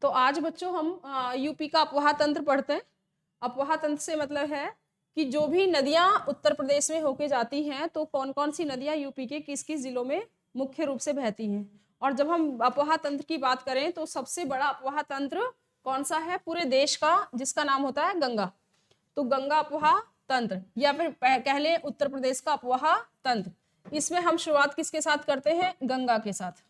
तो आज बच्चों हम यूपी का अपवाह तंत्र पढ़ते हैं। अपवाह तंत्र से मतलब है कि जो भी नदियां उत्तर प्रदेश में होके जाती हैं तो कौन कौन सी नदियां यूपी के किस किस जिलों में मुख्य रूप से बहती हैं। और जब हम अपवाह तंत्र की बात करें तो सबसे बड़ा अपवाह तंत्र कौन सा है पूरे देश का, जिसका नाम होता है गंगा। तो गंगा अपवाह तंत्र या फिर कह लें उत्तर प्रदेश का अपवाह तंत्र। इसमें हम शुरुआत किसके साथ करते हैं? गंगा के साथ।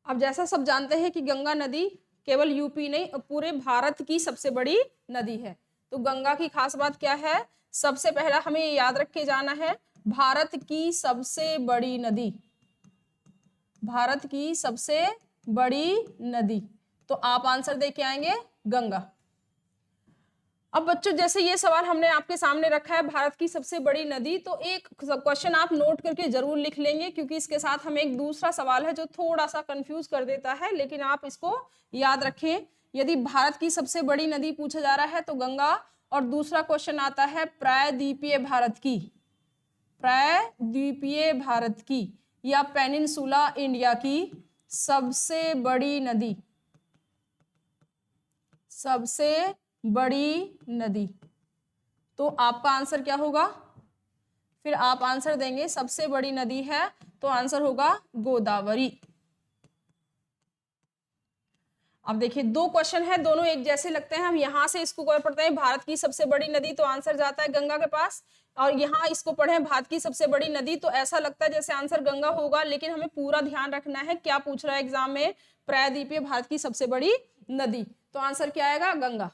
अब जैसा सब जानते हैं कि गंगा नदी केवल यूपी नहीं पूरे भारत की सबसे बड़ी नदी है। तो गंगा की खास बात क्या है? सबसे पहला हमें याद रख के जाना है, भारत की सबसे बड़ी नदी, भारत की सबसे बड़ी नदी। तो आप आंसर दे के आएंगे गंगा। अब बच्चों जैसे ये सवाल हमने आपके सामने रखा है भारत की सबसे बड़ी नदी, तो एक क्वेश्चन आप नोट करके जरूर लिख लेंगे, क्योंकि इसके साथ हमें एक दूसरा सवाल है जो थोड़ा सा कंफ्यूज कर देता है, लेकिन आप इसको याद रखें। यदि भारत की सबसे बड़ी नदी पूछा जा रहा है तो गंगा, और दूसरा क्वेश्चन आता है प्रायद्वीपीय भारत की, प्रायद्वीपीय भारत की या पेनिनसुला इंडिया की सबसे बड़ी नदी, सबसे बड़ी नदी। तो आपका आंसर क्या होगा? फिर आप आंसर देंगे सबसे बड़ी नदी है तो आंसर होगा गोदावरी। अब देखिए दो क्वेश्चन है, दोनों एक जैसे लगते हैं। हम यहां से इसको पढ़ते हैं भारत की सबसे बड़ी नदी, तो आंसर जाता है गंगा के पास, और यहाँ इसको पढ़े भारत की सबसे बड़ी नदी, तो ऐसा लगता है जैसे आंसर गंगा होगा। लेकिन हमें पूरा ध्यान रखना है क्या पूछ रहा है एग्जाम में, प्रायद्वीपीय भारत की सबसे बड़ी नदी, तो आंसर क्या आएगा? गंगा।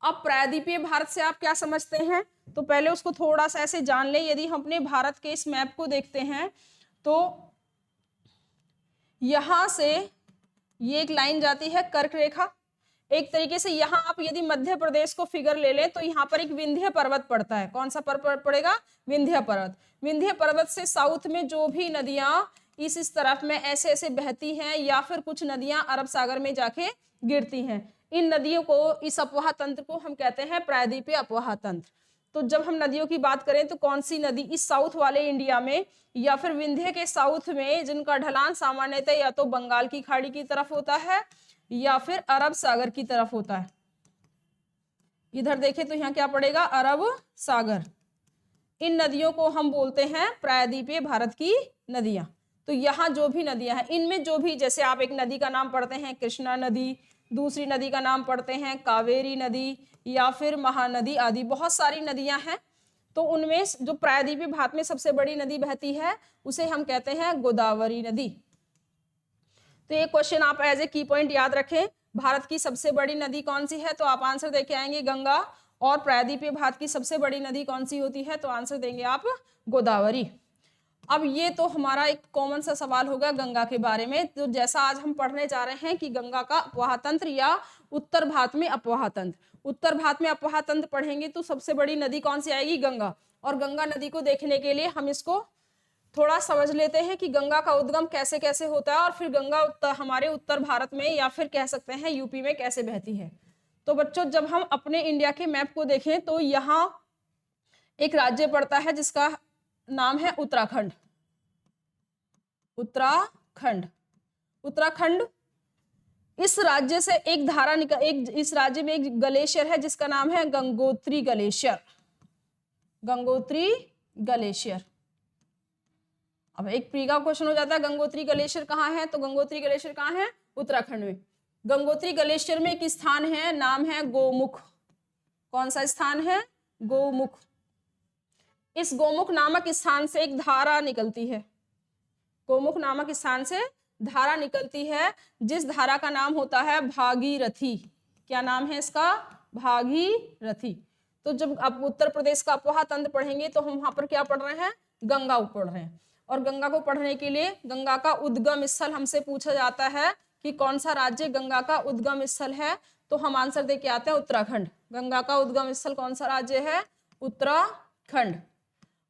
अब प्रायद्वीपीय भारत से आप क्या समझते हैं? तो पहले उसको थोड़ा सा ऐसे जान लें। यदि हम अपने भारत के इस मैप को देखते हैं तो यहां से ये एक लाइन जाती है कर्क रेखा, एक तरीके से यहाँ आप यदि मध्य प्रदेश को फिगर ले लें तो यहाँ पर एक विंध्य पर्वत पड़ता है। कौन सा पर्वत पड़ेगा? विंध्य पर्वत। विंध्य पर्वत से साउथ में जो भी नदियां इस तरफ में ऐसे ऐसे बहती हैं, या फिर कुछ नदियां अरब सागर में जाके गिरती हैं, इन नदियों को, इस अपवाह तंत्र को हम कहते हैं प्रायद्वीपीय अपवाह तंत्र। तो जब हम नदियों की बात करें तो कौन सी नदी इस साउथ वाले इंडिया में या फिर विंध्य के साउथ में, जिनका ढलान सामान्यतः या तो बंगाल की खाड़ी की तरफ होता है या फिर अरब सागर की तरफ होता है। इधर देखें तो यहाँ क्या पड़ेगा? अरब सागर। इन नदियों को हम बोलते हैं प्रायद्वीपीय भारत की नदियां। तो यहाँ जो भी नदियां हैं, इनमें जो भी, जैसे आप एक नदी का नाम पढ़ते हैं कृष्णा नदी, दूसरी नदी का नाम पढ़ते हैं कावेरी नदी या फिर महानदी आदि, बहुत सारी नदियां हैं। तो उनमें जो प्रायद्वीपीय भारत में सबसे बड़ी नदी बहती है उसे हम कहते हैं गोदावरी नदी। तो ये क्वेश्चन आप एज ए की पॉइंट याद रखें, भारत की सबसे बड़ी नदी कौन सी है? तो आप आंसर देके आएंगे गंगा। और प्रायद्वीपीय भारत की सबसे बड़ी नदी कौन सी होती है? तो आंसर देंगे आप गोदावरी। अब ये तो हमारा एक कॉमन सा सवाल होगा गंगा के बारे में। तो जैसा आज हम पढ़ने जा रहे हैं कि गंगा का अपवाह तंत्र या उत्तर भारत में अपवाह तंत्र, उत्तर भारत में अपवाह तंत्र पढ़ेंगे तो सबसे बड़ी नदी कौन सी आएगी? गंगा। और गंगा नदी को देखने के लिए हम इसको थोड़ा समझ लेते हैं कि गंगा का उद्गम कैसे कैसे होता है, और फिर गंगा हमारे उत्तर भारत में या फिर कह सकते हैं यूपी में कैसे बहती है। तो बच्चों जब हम अपने इंडिया के मैप को देखें तो यहाँ एक राज्य पड़ता है जिसका नाम है उत्तराखंड। उत्तराखंड, उत्तराखंड, इस राज्य से एक धारा निकल, इस राज्य में एक ग्लेशियर है जिसका नाम है गंगोत्री ग्लेशियर, गंगोत्री ग्लेशियर। अब एक प्री का क्वेश्चन हो जाता है गंगोत्री ग्लेशियर कहाँ है? तो गंगोत्री ग्लेशियर कहाँ है? उत्तराखंड में। गंगोत्री ग्लेशियर में एक स्थान है, नाम है गोमुख। कौन सा स्थान है? गोमुख। इस गोमुख नामक स्थान से एक धारा निकलती है, गोमुख नामक स्थान से धारा निकलती है, जिस धारा का नाम होता है भागीरथी। क्या नाम है इसका? भागीरथी। तो जब आप उत्तर प्रदेश का अपवाह तंत्र पढ़ेंगे तो हम वहां पर क्या पढ़ रहे हैं? गंगा पढ़ रहे हैं। और गंगा को पढ़ने के लिए गंगा का उद्गम स्थल हमसे पूछा जाता है कि कौन सा राज्य गंगा का उद्गम स्थल है, तो हम आंसर दे के आते हैं उत्तराखंड। गंगा का उद्गम स्थल कौन सा राज्य है? उत्तराखंड।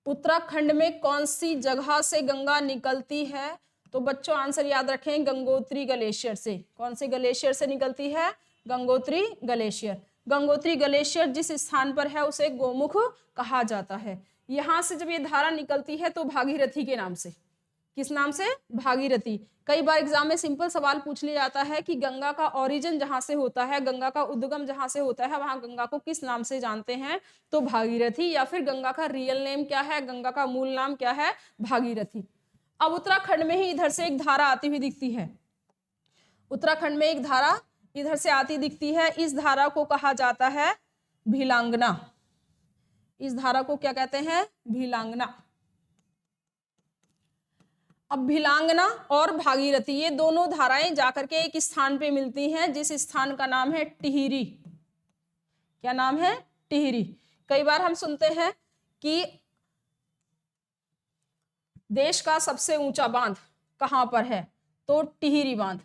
उत्तराखंड में कौन सी जगह से गंगा निकलती है? तो बच्चों आंसर याद रखें, गंगोत्री ग्लेशियर से। कौन से ग्लेशियर से निकलती है? गंगोत्री ग्लेशियर। गंगोत्री ग्लेशियर जिस स्थान पर है उसे गोमुख कहा जाता है। यहां से जब ये धारा निकलती है तो भागीरथी के नाम से, किस नाम से? भागीरथी। कई बार एग्जाम में सिंपल सवाल पूछ लिया जाता है कि गंगा का ओरिजिन जहां से होता है, गंगा का उद्गम जहां से होता है, वहां गंगा को किस नाम से जानते हैं, तो भागीरथी, या फिर गंगा का रियल नेम क्या है, गंगा का मूल नाम क्या है, भागीरथी। अब उत्तराखंड में ही इधर से एक धारा आती हुई दिखती है, उत्तराखंड में एक धारा इधर से आती दिखती है, इस धारा को कहा जाता है भीलांगना। इस धारा को क्या कहते हैं, भीलांगना। अब भीलांगना और भागीरथी ये दोनों धाराएं जाकर के एक स्थान पे मिलती हैं, जिस स्थान का नाम है टिहरी। क्या नाम है, टिहरी। कई बार हम सुनते हैं कि देश का सबसे ऊंचा बांध कहां पर है, तो टिहरी बांध।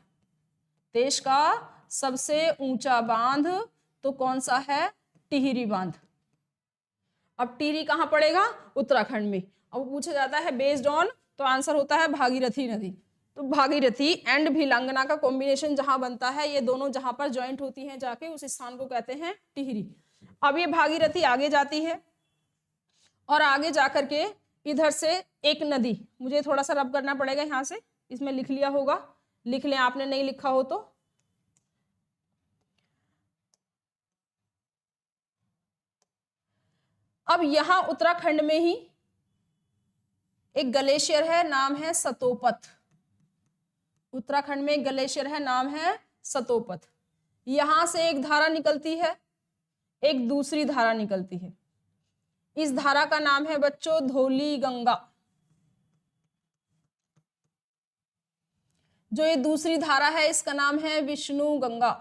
देश का सबसे ऊंचा बांध तो कौन सा है, टिहरी बांध। अब टिहरी कहां पड़ेगा, उत्तराखंड में। अब पूछा जाता है बेस्ड ऑन, तो आंसर होता है भागीरथी नदी। तो भागीरथी एंड भीलांगना का कॉम्बिनेशन जहां बनता है, ये दोनों जहां पर ज्वाइंट होती हैं जाके, उस स्थान को कहते हैं टिहरी। अब ये भागीरथी आगे जाती है और आगे जाकर के इधर से एक नदी, मुझे थोड़ा सा रब करना पड़ेगा यहाँ से, इसमें लिख लिया होगा, लिख लें आपने नहीं लिखा हो तो। अब यहां उत्तराखंड में ही एक ग्लेशियर है, नाम है सतोपत। उत्तराखंड में एक ग्लेशियर है, नाम है सतोपत। यहां से एक धारा निकलती है, एक दूसरी धारा निकलती है। इस धारा का नाम है बच्चों धौली गंगा। जो ये दूसरी धारा है इसका नाम है विष्णु गंगा।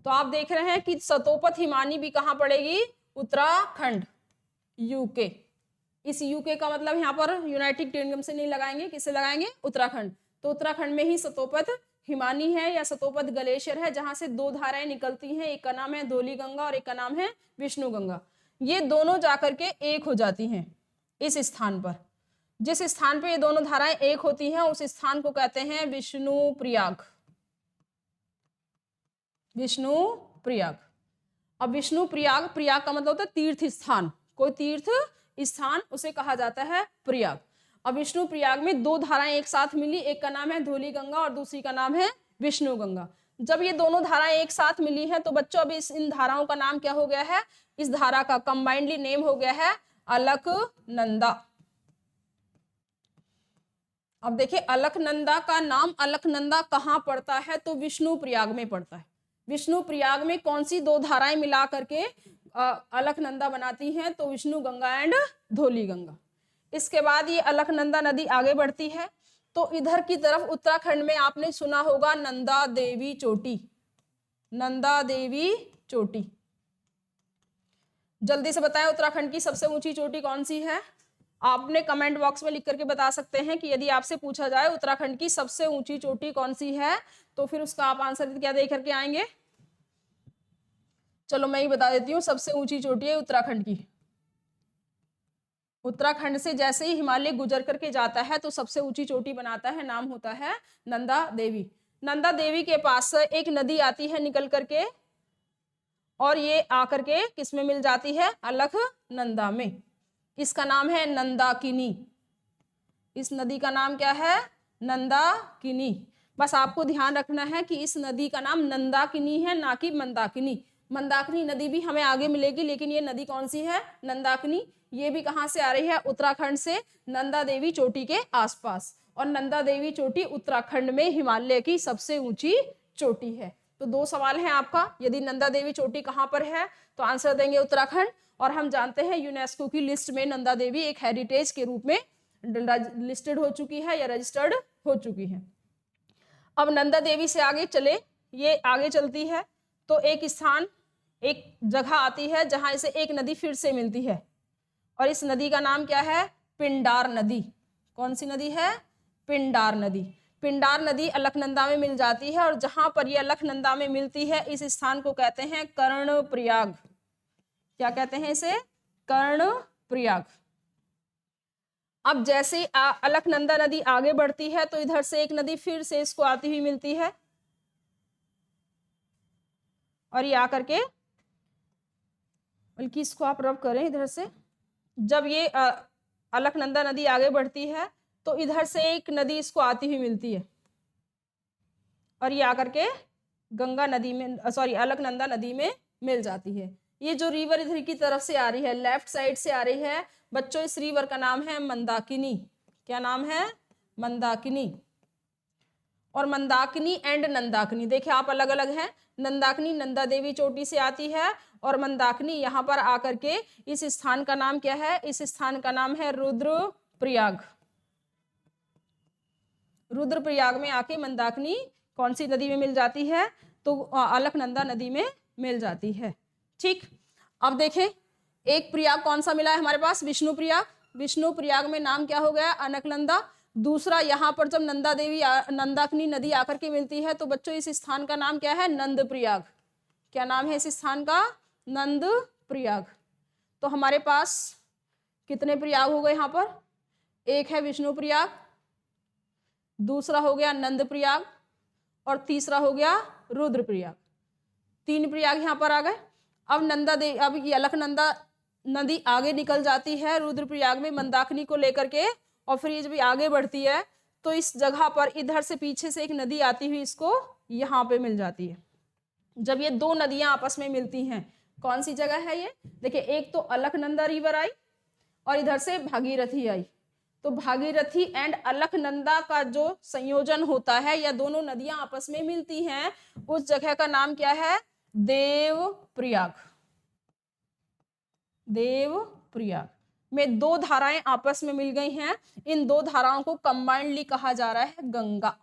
तो आप देख रहे हैं कि सतोपत हिमानी भी कहां पड़ेगी, उत्तराखंड, यूके। इस यूके का मतलब यहाँ पर यूनाइटेड किंगडम से नहीं लगाएंगे, किससे लगाएंगे, उत्तराखंड। तो उत्तराखंड में ही सतोपत हिमानी है या सतोपत ग्लेशियर है, जहां से दो धाराएं निकलती हैं, एक का नाम है धौली गंगा और एक का नाम है विष्णु गंगा। ये दोनों जाकर के एक हो जाती हैं इस स्थान पर। जिस स्थान पर ये दोनों धाराएं एक होती हैं उस स्थान को कहते हैं विष्णु प्रयाग। विष्णु प्रयाग। अब विष्णु प्रयाग, प्रयाग का मतलब होता है तीर्थ स्थान, कोई तीर्थ स्थान उसे कहा जाता है प्रयाग। अब विष्णु प्रयाग में दो धाराएं एक साथ मिली, एक का नाम है धौली गंगा और दूसरी का नाम है विष्णु गंगा। जब ये दोनों धाराएं एक साथ मिली हैं तो बच्चों अब इन धाराओं का नाम क्या हो गया है, इस धारा का कंबाइंडली नेम हो गया है अलकनंदा। अब देखिए अलकनंदा का नाम, अलकनंदा कहाँ पड़ता है, तो विष्णु प्रयाग में पड़ता है। विष्णु प्रयाग में कौन सी दो धाराएं मिला करके अलकनंदा बनाती हैं, तो विष्णु गंगा एंड धौली गंगा। इसके बाद ये अलकनंदा नदी आगे बढ़ती है तो इधर की तरफ उत्तराखंड में आपने सुना होगा नंदा देवी चोटी। नंदा देवी चोटी, जल्दी से बताएं उत्तराखंड की सबसे ऊंची चोटी कौन सी है। आपने कमेंट बॉक्स में लिख करके बता सकते हैं कि यदि आपसे पूछा जाए उत्तराखंड की सबसे ऊंची चोटी कौन सी है, तो फिर उसका आप आंसर क्या दे करके आएंगे। चलो मैं ही बता देती हूँ, सबसे ऊंची चोटी है उत्तराखंड की। उत्तराखंड से जैसे ही हिमालय गुजर करके जाता है तो सबसे ऊंची चोटी बनाता है, नाम होता है नंदा देवी। नंदा देवी के पास एक नदी आती है निकल करके और ये आकर के किस में मिल जाती है, अलकनंदा में। इसका नाम है नंदाकिनी। इस नदी का नाम क्या है, नंदाकिनी। बस आपको ध्यान रखना है कि इस नदी का नाम नंदाकिनी है, ना कि मंदाकिनी। मंदाकिनी नदी भी हमें आगे मिलेगी, लेकिन ये नदी कौन सी है, नंदाकिनी। ये भी कहां से आ रही है, उत्तराखंड से, नंदा देवी चोटी के आसपास। और नंदा देवी चोटी उत्तराखंड में हिमालय की सबसे ऊंची चोटी है। तो दो सवाल है आपका, यदि नंदा देवी चोटी कहां पर है तो आंसर देंगे उत्तराखंड। और हम जानते हैं यूनेस्को की लिस्ट में नंदा देवी एक हेरिटेज के रूप में लिस्टेड हो चुकी है या रजिस्टर्ड हो चुकी है। अब नंदा देवी से आगे चले, ये आगे चलती है तो एक स्थान, एक जगह आती है जहां इसे एक नदी फिर से मिलती है और इस नदी का नाम क्या है, पिंडार नदी। कौन सी नदी है, पिंडार नदी। पिंडार नदी अलकनंदा में मिल जाती है और जहां पर ये अलकनंदा में मिलती है इस स्थान को कहते हैं कर्णप्रयाग। क्या कहते हैं इसे, कर्णप्रयाग। अब जैसे अलकनंदा नदी आगे बढ़ती है तो इधर से एक नदी फिर से इसको आती हुई मिलती है और ये आकर के, बल्कि इसको आप रब करें इधर से, जब ये अलकनंदा नदी आगे बढ़ती है तो इधर से एक नदी इसको आती हुई मिलती है और ये आकर के गंगा नदी में सॉरी अलकनंदा नदी में मिल जाती है। ये जो रिवर इधर की तरफ से आ रही है, लेफ्ट साइड से आ रही है बच्चों, इस रिवर का नाम है मंदाकिनी। क्या नाम है? मंदाकिनी। और मंदाकिनी एंड नंदाकिनी देखिए आप अलग अलग हैं। नंदाकिनी नंदा देवी चोटी से आती है और मंदाकिनी यहाँ पर आकर के इस स्थान का नाम क्या है? इस स्थान का नाम है रुद्रप्रयाग। रुद्रप्रयाग में आके मंदाकिनी कौन सी नदी में मिल जाती है? तो अलकनंदा नदी में मिल जाती है। ठीक, अब देखें एक प्रयाग कौन सा मिला है हमारे पास? विष्णु प्रयाग। विष्णु प्रयाग में नाम क्या हो गया? अलकनंदा। दूसरा यहाँ पर जब नंदा देवी नंदाकिनी नदी आकर के मिलती है तो बच्चों इस स्थान का नाम क्या है? नंद प्रयाग। क्या नाम है इस स्थान का? नंद प्रयाग। तो हमारे पास कितने प्रयाग हो गए यहाँ पर? एक है विष्णु प्रयाग, दूसरा हो गया नंद प्रयाग और तीसरा हो गया रुद्र प्रयाग। 3 प्रयाग यहाँ पर आ गए। अब ये अलकनंदा नदी आगे निकल जाती है रुद्रप्रयाग में मंदाकिनी को लेकर के, और फिर ये जब आगे बढ़ती है तो इस जगह पर इधर से पीछे से एक नदी आती हुई इसको यहाँ पे मिल जाती है। जब ये 2 नदियां आपस में मिलती हैं, कौन सी जगह है ये? देखिए एक तो अलकनंदा रिवर आई और इधर से भागीरथी आई। तो भागीरथी एंड अलकनंदा का जो संयोजन होता है या दोनों नदियां आपस में मिलती हैं, उस जगह का नाम क्या है? देवप्रयाग। देवप्रयाग में 2 धाराएं आपस में मिल गई हैं। इन 2 धाराओं को कंबाइंडली कहा जा रहा है गंगा।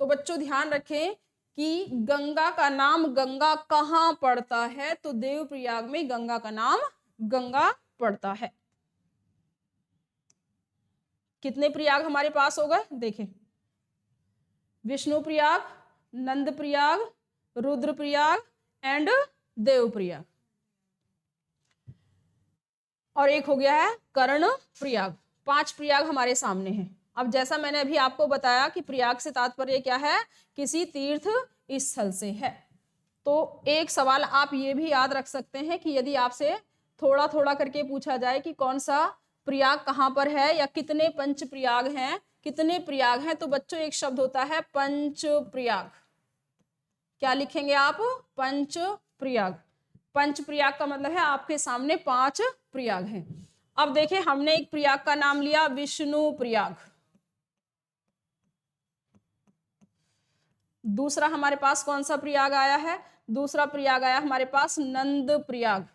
तो बच्चों ध्यान रखें कि गंगा का नाम गंगा कहाँ पड़ता है? तो देवप्रयाग में गंगा का नाम गंगा पड़ता है। कितने प्रयाग हमारे पास हो गए? देखें विष्णु प्रयाग, नंद प्रयाग, रुद्रप्रयाग एंड देवप्रयाग, और एक हो गया है कर्ण प्रयाग। 5 प्रयाग हमारे सामने हैं। अब जैसा मैंने अभी आपको बताया कि प्रयाग से तात्पर्य क्या है? किसी तीर्थ स्थल से है। तो एक सवाल आप ये भी याद रख सकते हैं कि यदि आपसे थोड़ा थोड़ा करके पूछा जाए कि कौन सा प्रयाग कहाँ पर है या कितने पंच प्रयाग हैं, कितने प्रयाग हैं, तो बच्चों एक शब्द होता है पंच प्रयाग। क्या लिखेंगे आप? पंच प्रयाग। पंच प्रयाग का मतलब है आपके सामने 5 प्रयाग हैं। अब देखिए हमने एक प्रयाग का नाम लिया विष्णु प्रयाग, दूसरा हमारे पास कौन सा प्रयाग आया है? दूसरा प्रयाग आया हमारे पास नंद प्रयाग।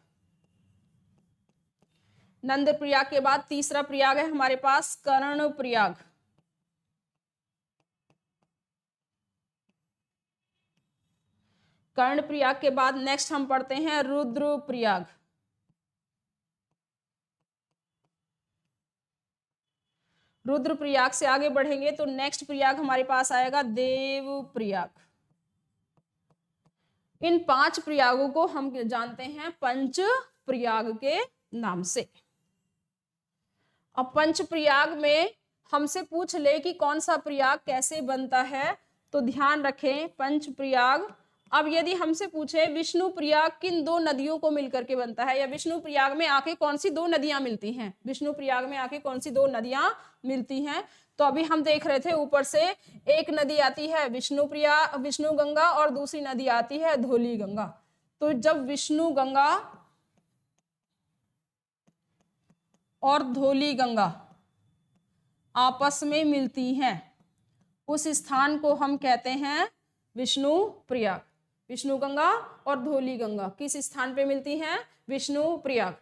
नंद प्रयाग के बाद तीसरा प्रयाग है हमारे पास कर्ण प्रयाग। कर्ण प्रयाग के बाद नेक्स्ट हम पढ़ते हैं रुद्र प्रयाग। रुद्र प्रयाग से आगे बढ़ेंगे तो नेक्स्ट प्रयाग हमारे पास आएगा देव प्रयाग। इन 5 प्रयागों को हम जानते हैं पंच प्रयाग के नाम से। अब पंच प्रयाग में हमसे पूछ ले कि कौन सा प्रयाग कैसे बनता है, तो ध्यान रखें पंच प्रयाग। अब यदि हमसे पूछे विष्णु प्रयाग किन 2 नदियों को मिलकर के बनता है, या विष्णु प्रयाग में आके कौन सी 2 नदियां मिलती हैं, विष्णु प्रयाग में आके कौन सी 2 नदियां मिलती हैं, तो अभी हम देख रहे थे ऊपर से एक नदी आती है विष्णु गंगा और दूसरी नदी आती है धौली गंगा। तो जब विष्णु गंगा और धौली गंगा आपस में मिलती हैं, उस स्थान को हम कहते हैं विष्णु प्रयाग। विष्णु गंगा और धौली गंगा किस स्थान पे मिलती हैं? विष्णु प्रयाग।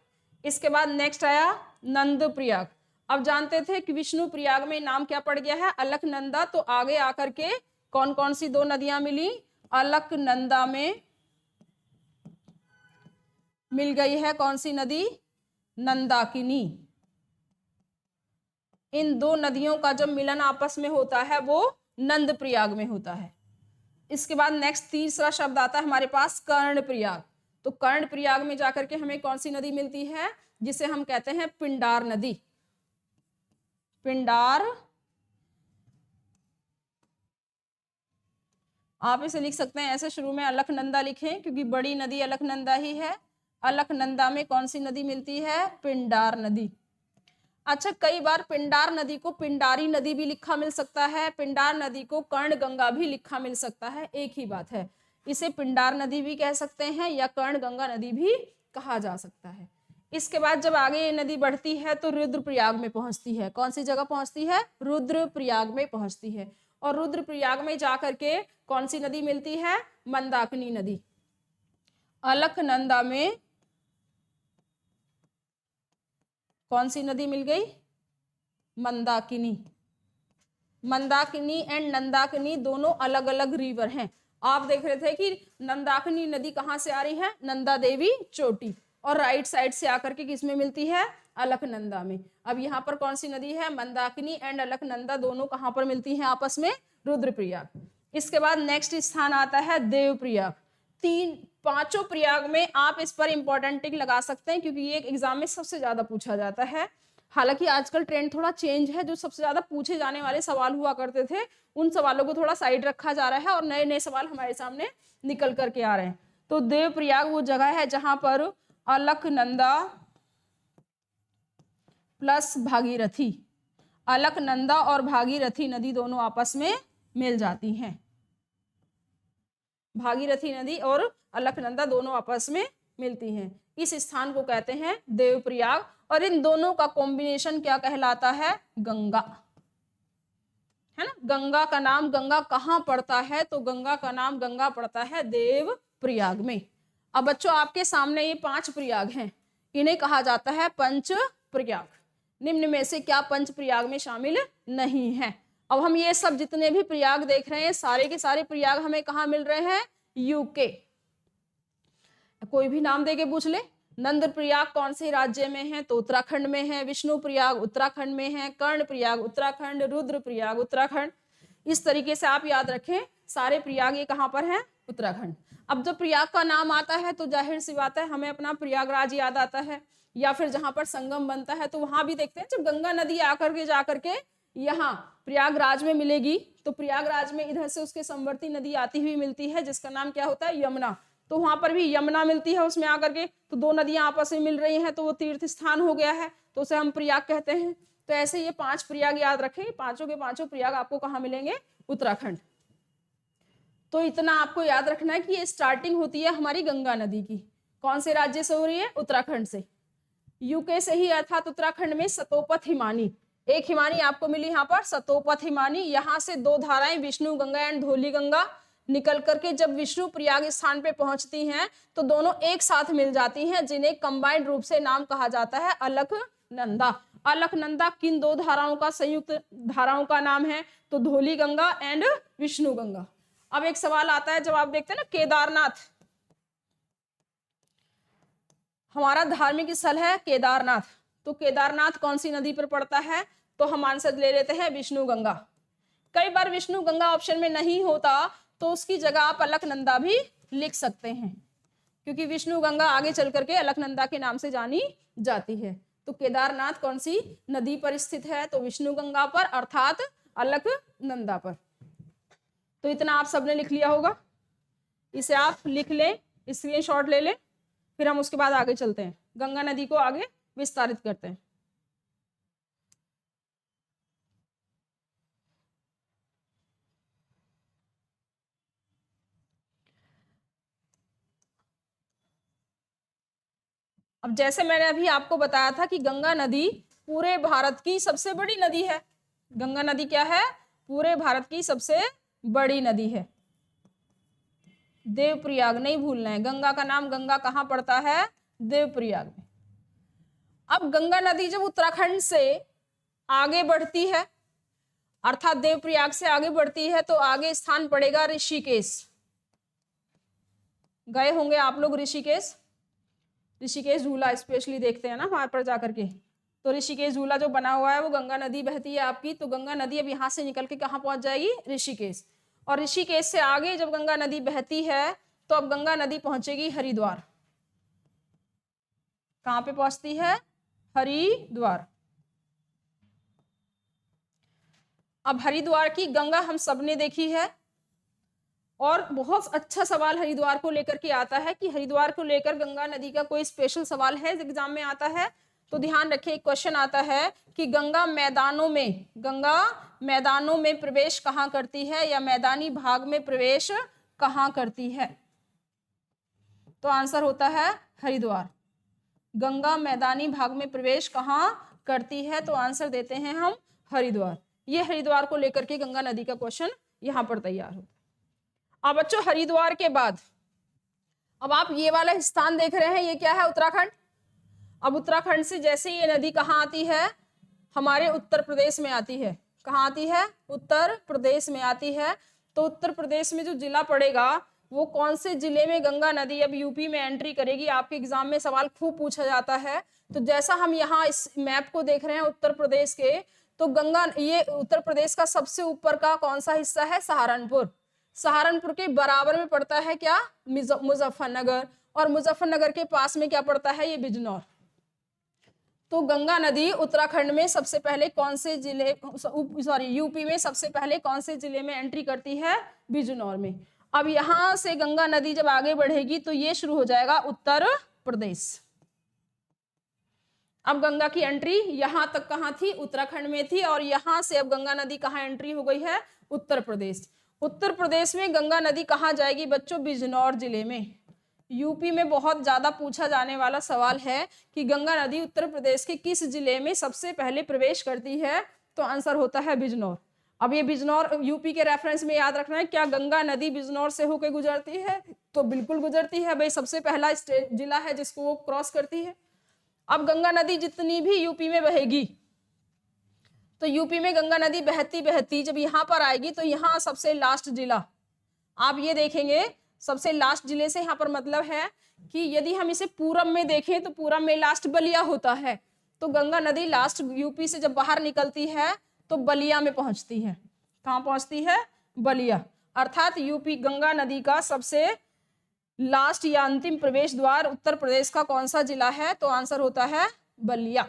इसके बाद नेक्स्ट आया नंद प्रयाग। अब जानते थे कि विष्णु प्रयाग में नाम क्या पड़ गया है? अलकनंदा। तो आगे आकर के कौन कौन सी 2 नदियां मिली? अलकनंदा में मिल गई है कौन सी नदी? नंदाकिनी। इन 2 नदियों का जब मिलन आपस में होता है वो नंद प्रयाग में होता है। इसके बाद नेक्स्ट तीसरा शब्द आता है हमारे पास कर्ण प्रयाग। तो कर्ण प्रयाग में जाकर के हमें कौन सी नदी मिलती है? जिसे हम कहते हैं पिंडार नदी। पिंडार, आप इसे लिख सकते हैं ऐसे, शुरू में अलकनंदा लिखें क्योंकि बड़ी नदी अलकनंदा ही है। अलकनंदा में कौन सी नदी मिलती है? पिंडार नदी। अच्छा, कई बार पिंडार नदी को पिंडारी नदी भी लिखा मिल सकता है, पिंडार नदी को कर्ण गंगा भी लिखा मिल सकता है, एक ही बात है। इसे पिंडार नदी भी कह सकते हैं या कर्ण गंगा नदी भी कहा जा सकता है। इसके बाद जब आगे ये नदी बढ़ती है तो रुद्रप्रयाग में पहुंचती है। कौन सी जगह पहुंचती है? रुद्रप्रयाग में पहुंचती है। और रुद्रप्रयाग में जाकर के कौन सी नदी मिलती है? मंदाकिनी नदी। अलकनंदा में कौन सी नदी मिल गई? मंदाकिनी। मंदाकिनी एंड नंदाकिनी दोनों अलग अलग रिवर हैं। आप देख रहे थे कि नंदाकिनी नदी कहाँ से आ रही है? नंदा देवी चोटी, और राइट साइड से आकर के किसमें मिलती है? अलकनंदा में। अब यहाँ पर कौन सी नदी है? मंदाकिनी एंड अलकनंदा दोनों कहाँ पर मिलती हैं आपस में? रुद्रप्रयाग। इसके बाद नेक्स्ट स्थान आता है देवप्रयाग। पांचों प्रयाग में आप इस पर इंपॉर्टेंट टिक लगा सकते हैं क्योंकि ये एग्जाम में सबसे ज्यादा पूछा जाता है। हालांकि आजकल ट्रेंड थोड़ा चेंज है, जो सबसे ज्यादा पूछे जाने वाले सवाल हुआ करते थे उन सवालों को थोड़ा साइड रखा जा रहा है और नए नए सवाल हमारे सामने निकल करके आ रहे हैं। तो देवप्रयाग वो जगह है जहां पर अलकनंदा प्लस भागीरथी, अलकनंदा और भागीरथी नदी दोनों आपस में मिल जाती हैं। भागीरथी नदी और अलकनंदा दोनों आपस में मिलती हैं। इस स्थान को कहते हैं देवप्रयाग, और इन दोनों का कॉम्बिनेशन क्या कहलाता है? गंगा, है ना। गंगा का नाम गंगा कहाँ पड़ता है? तो गंगा का नाम गंगा पड़ता है देवप्रयाग में। अब बच्चों आपके सामने ये 5 प्रयाग हैं, इन्हें कहा जाता है पंच प्रयाग। निम्न में से क्या पंच प्रयाग में शामिल नहीं है? अब हम ये सब जितने भी प्रयाग देख रहे हैं सारे के सारे प्रयाग हमें कहाँ मिल रहे हैं? यूके। कोई भी नाम देके पूछ ले। नंद प्रयाग कौन से राज्य में है? तो उत्तराखंड में है। विष्णु प्रयाग उत्तराखंड में है। कर्ण प्रयाग उत्तराखंड, रुद्र प्रयाग उत्तराखंड। इस तरीके से आप याद रखें सारे प्रयाग ये कहाँ पर हैं? उत्तराखंड। अब जब प्रयाग का नाम आता है तो जाहिर सी बात है हमें अपना प्रयागराज याद आता है, या फिर जहां पर संगम बनता है। तो वहां भी देखते हैं जब गंगा नदी आकर के जाकर के यहाँ प्रयागराज में मिलेगी तो प्रयागराज में इधर से उसके संवर्ती नदी आती हुई मिलती है जिसका नाम क्या होता है? यमुना। तो वहां पर भी यमुना मिलती है उसमें आकर के, तो 2 नदियां आपस में मिल रही हैं तो वो तीर्थ स्थान हो गया है, तो उसे हम प्रयाग कहते हैं। तो ऐसे ये 5 प्रयाग याद रखें। पांचों के पांचों प्रयाग आपको कहाँ मिलेंगे? उत्तराखंड। तो इतना आपको याद रखना है कि ये स्टार्टिंग होती है हमारी गंगा नदी की। कौन से राज्य से हो रही है? उत्तराखंड से। यूके से ही, अर्थात उत्तराखंड में सतोपथ हिमानी, एक हिमानी आपको मिली यहाँ पर सतोपथ हिमानी। यहाँ से 2 धाराएं विष्णु गंगा एंड धौली गंगा निकल करके जब विष्णु प्रयाग स्थान पे पहुंचती हैं तो दोनों एक साथ मिल जाती हैं, जिन्हें कंबाइंड रूप से नाम कहा जाता है अलकनंदा। अलकनंदा किन 2 धाराओं का संयुक्त धाराओं का नाम है? तो धौली गंगा एंड विष्णु गंगा। अब एक सवाल आता है, जब आप देखते हैं ना केदारनाथ, हमारा धार्मिक स्थल है केदारनाथ, तो केदारनाथ कौन सी नदी पर पड़ता है? तो हम आंसर ले लेते हैं विष्णु गंगा। कई बार विष्णु गंगा ऑप्शन में नहीं होता तो उसकी जगह आप अलकनंदा भी लिख सकते हैं, क्योंकि विष्णु गंगा आगे चल करके अलकनंदा के नाम से जानी जाती है। तो केदारनाथ कौन सी नदी पर स्थित है? तो विष्णु गंगा पर, अर्थात अलकनंदा पर। तो इतना आप सबने लिख लिया होगा, इसे आप लिख लें, स्क्रीनशॉट ले लें, फिर हम उसके बाद आगे चलते हैं, गंगा नदी को आगे विस्तारित करते हैं। अब जैसे मैंने अभी आपको बताया था कि गंगा नदी पूरे भारत की सबसे बड़ी नदी है। गंगा नदी क्या है? पूरे भारत की सबसे बड़ी नदी है। देवप्रयाग नहीं भूलना है, गंगा का नाम गंगा कहाँ पड़ता है? देवप्रयाग में। अब गंगा नदी जब उत्तराखंड से आगे बढ़ती है, अर्थात देवप्रयाग से आगे बढ़ती है, तो आगे स्थान पड़ेगा ऋषिकेश। गए होंगे आप लोग ऋषिकेश। ऋषिकेश झूला स्पेशली देखते हैं ना वहां पर जाकर के। तो ऋषिकेश झूला जो बना हुआ है वो गंगा नदी बहती है आपकी, तो गंगा नदी अब यहाँ से निकल के कहाँ पहुंच जाएगी? ऋषिकेश। और ऋषिकेश से आगे जब गंगा नदी बहती है तो अब गंगा नदी पहुंचेगी हरिद्वार। कहाँ पे पहुंचती है? हरिद्वार। अब हरिद्वार की गंगा हम सबने देखी है, और बहुत अच्छा सवाल हरिद्वार को लेकर के आता है कि हरिद्वार को लेकर गंगा नदी का कोई स्पेशल सवाल है एग्जाम में आता है, तो ध्यान रखिए, क्वेश्चन आता है कि गंगा मैदानों में प्रवेश कहाँ करती है, या मैदानी भाग में प्रवेश कहाँ करती है। तो आंसर होता है हरिद्वार। गंगा मैदानी भाग में प्रवेश कहाँ करती है, तो आंसर देते हैं हम हरिद्वार। ये हरिद्वार को लेकर के गंगा नदी का क्वेश्चन यहां पर तैयार होता है। अब बच्चों हरिद्वार के बाद अब आप ये वाला स्थान देख रहे हैं, ये क्या है, उत्तराखंड। अब उत्तराखंड से जैसे ये नदी कहाँ आती है, हमारे उत्तर प्रदेश में आती है। कहाँ आती है, उत्तर प्रदेश में आती है। तो उत्तर प्रदेश में जो जिला पड़ेगा वो कौन से जिले में गंगा नदी अब यूपी में एंट्री करेगी, आपके एग्जाम में सवाल खूब पूछा जाता है। तो जैसा हम यहाँ इस मैप को देख रहे हैं उत्तर प्रदेश के, तो गंगा, ये उत्तर प्रदेश का सबसे ऊपर का कौन सा हिस्सा है, सहारनपुर। सहारनपुर के बराबर में पड़ता है क्या, मुजफ्फरनगर, और मुजफ्फरनगर के पास में क्या पड़ता है, ये बिजनौर। तो गंगा नदी उत्तराखंड में सबसे पहले कौन से जिले, यूपी में सबसे पहले कौन से जिले में एंट्री करती है, बिजनौर में। अब यहां से गंगा नदी जब आगे बढ़ेगी तो ये शुरू हो जाएगा उत्तर प्रदेश। अब गंगा की एंट्री यहां तक कहां थी, उत्तराखंड में थी, और यहां से अब गंगा नदी कहां एंट्री हो गई है, उत्तर प्रदेश। उत्तर प्रदेश में गंगा नदी कहां जाएगी बच्चों, बिजनौर जिले में। यूपी में बहुत ज्यादा पूछा जाने वाला सवाल है कि गंगा नदी उत्तर प्रदेश के किस जिले में सबसे पहले प्रवेश करती है, तो आंसर होता है बिजनौर। अब ये बिजनौर यूपी के रेफरेंस में याद रखना है, क्या गंगा नदी बिजनौर से होकर गुजरती है, तो बिल्कुल गुजरती है भाई, सबसे पहला जिला है जिसको वो क्रॉस करती है। अब गंगा नदी जितनी भी यूपी में बहेगी, तो यूपी में गंगा नदी बहती बहती जब यहाँ पर आएगी तो यहाँ सबसे लास्ट जिला आप ये देखेंगे, सबसे लास्ट जिले से यहाँ पर मतलब है कि यदि हम इसे पूरब में देखें तो पूरब में लास्ट बलिया होता है। तो गंगा नदी लास्ट यूपी से जब बाहर निकलती है तो बलिया में पहुंचती है। कहाँ पहुंचती है, बलिया। अर्थात यूपी गंगा नदी का सबसे लास्ट या अंतिम प्रवेश द्वार उत्तर प्रदेश का कौन सा जिला है, तो आंसर होता है बलिया।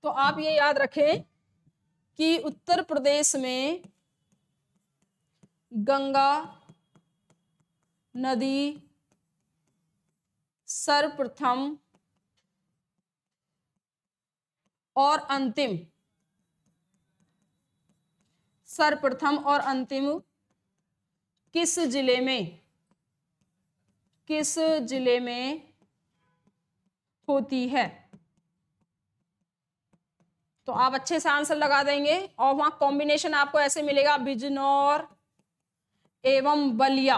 तो आप ये याद रखें कि उत्तर प्रदेश में गंगा नदी सर्वप्रथम और अंतिम किस जिले में होती है। तो आप अच्छे से आंसर लगा देंगे, और वहां कॉम्बिनेशन आपको ऐसे मिलेगा, बिजनौर एवं बलिया,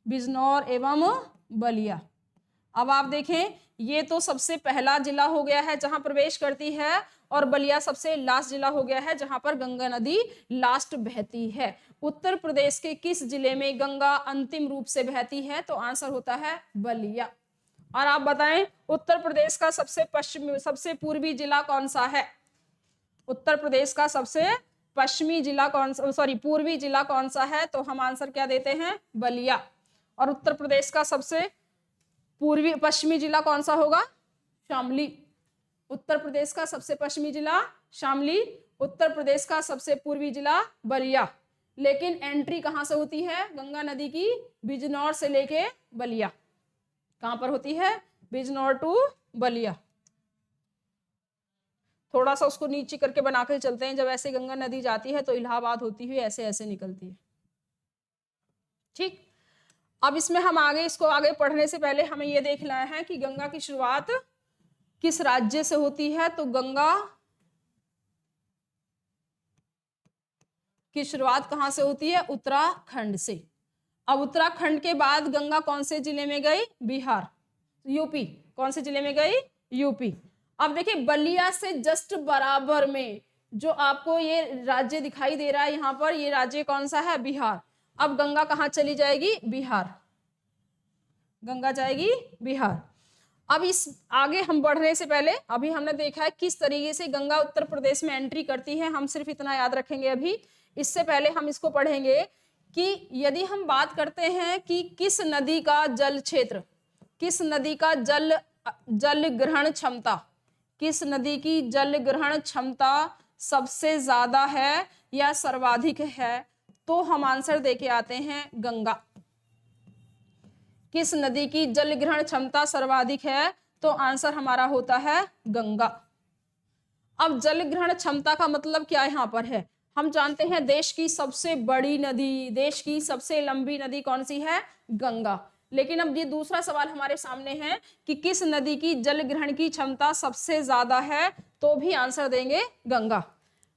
बिजनौर एवं बलिया। अब आप देखें, ये तो सबसे पहला जिला हो गया है जहां प्रवेश करती है, और बलिया सबसे लास्ट जिला हो गया है जहां पर गंगा नदी लास्ट बहती है। उत्तर प्रदेश के किस जिले में गंगा अंतिम रूप से बहती है, तो आंसर होता है बलिया। और आप बताएं उत्तर प्रदेश का सबसे पूर्वी जिला कौन सा है, उत्तर प्रदेश का सबसे पश्चिमी जिला पूर्वी जिला कौन सा है, तो हम आंसर क्या देते हैं, बलिया। और उत्तर प्रदेश का सबसे पश्चिमी जिला कौन सा होगा, शामली। उत्तर प्रदेश का सबसे पश्चिमी जिला शामली, उत्तर प्रदेश का सबसे पूर्वी जिला बलिया। लेकिन एंट्री कहां से होती है गंगा नदी की, बिजनौर से लेके बलिया। कहां पर होती है, बिजनौर टू बलिया। थोड़ा सा उसको नीचे करके बनाकर चलते हैं, जब ऐसे गंगा नदी जाती है तो इलाहाबाद होती हुई ऐसे ऐसे निकलती है। ठीक, अब इसमें हम इसको आगे पढ़ने से पहले हमें यह देख लेना है कि गंगा की शुरुआत किस राज्य से होती है। तो गंगा की शुरुआत कहां से होती है, उत्तराखंड से। अब उत्तराखंड के बाद गंगा कौन से जिले में गई, बिहार, यूपी। कौन से जिले में गई, यूपी। अब देखिए बलिया से जस्ट बराबर में जो आपको ये राज्य दिखाई दे रहा है यहाँ पर, ये राज्य कौन सा है, बिहार। अब गंगा कहाँ चली जाएगी, बिहार, गंगा जाएगी बिहार। अब इस आगे हम बढ़ने से पहले अभी हमने देखा है किस तरीके से गंगा उत्तर प्रदेश में एंट्री करती है, हम सिर्फ इतना याद रखेंगे अभी। इससे पहले हम इसको पढ़ेंगे कि यदि हम बात करते हैं कि किस नदी का जल क्षेत्र, किस नदी का जल ग्रहण क्षमता, किस नदी की जल ग्रहण क्षमता सबसे ज्यादा है या सर्वाधिक है, तो हम आंसर देके आते हैं गंगा। किस नदी की जल ग्रहण क्षमता सर्वाधिक है? तो आंसर हमारा होता है गंगा। अब जल ग्रहण क्षमता का मतलब क्या यहाँ पर है? हम जानते हैं देश की सबसे बड़ी नदी, देश की सबसे लंबी नदी कौन सी है? गंगा। लेकिन अब ये दूसरा सवाल हमारे सामने है कि किस नदी की जल ग्रहण की क्षमता सबसे ज्यादा है? तो भी आंसर देंगे गंगा।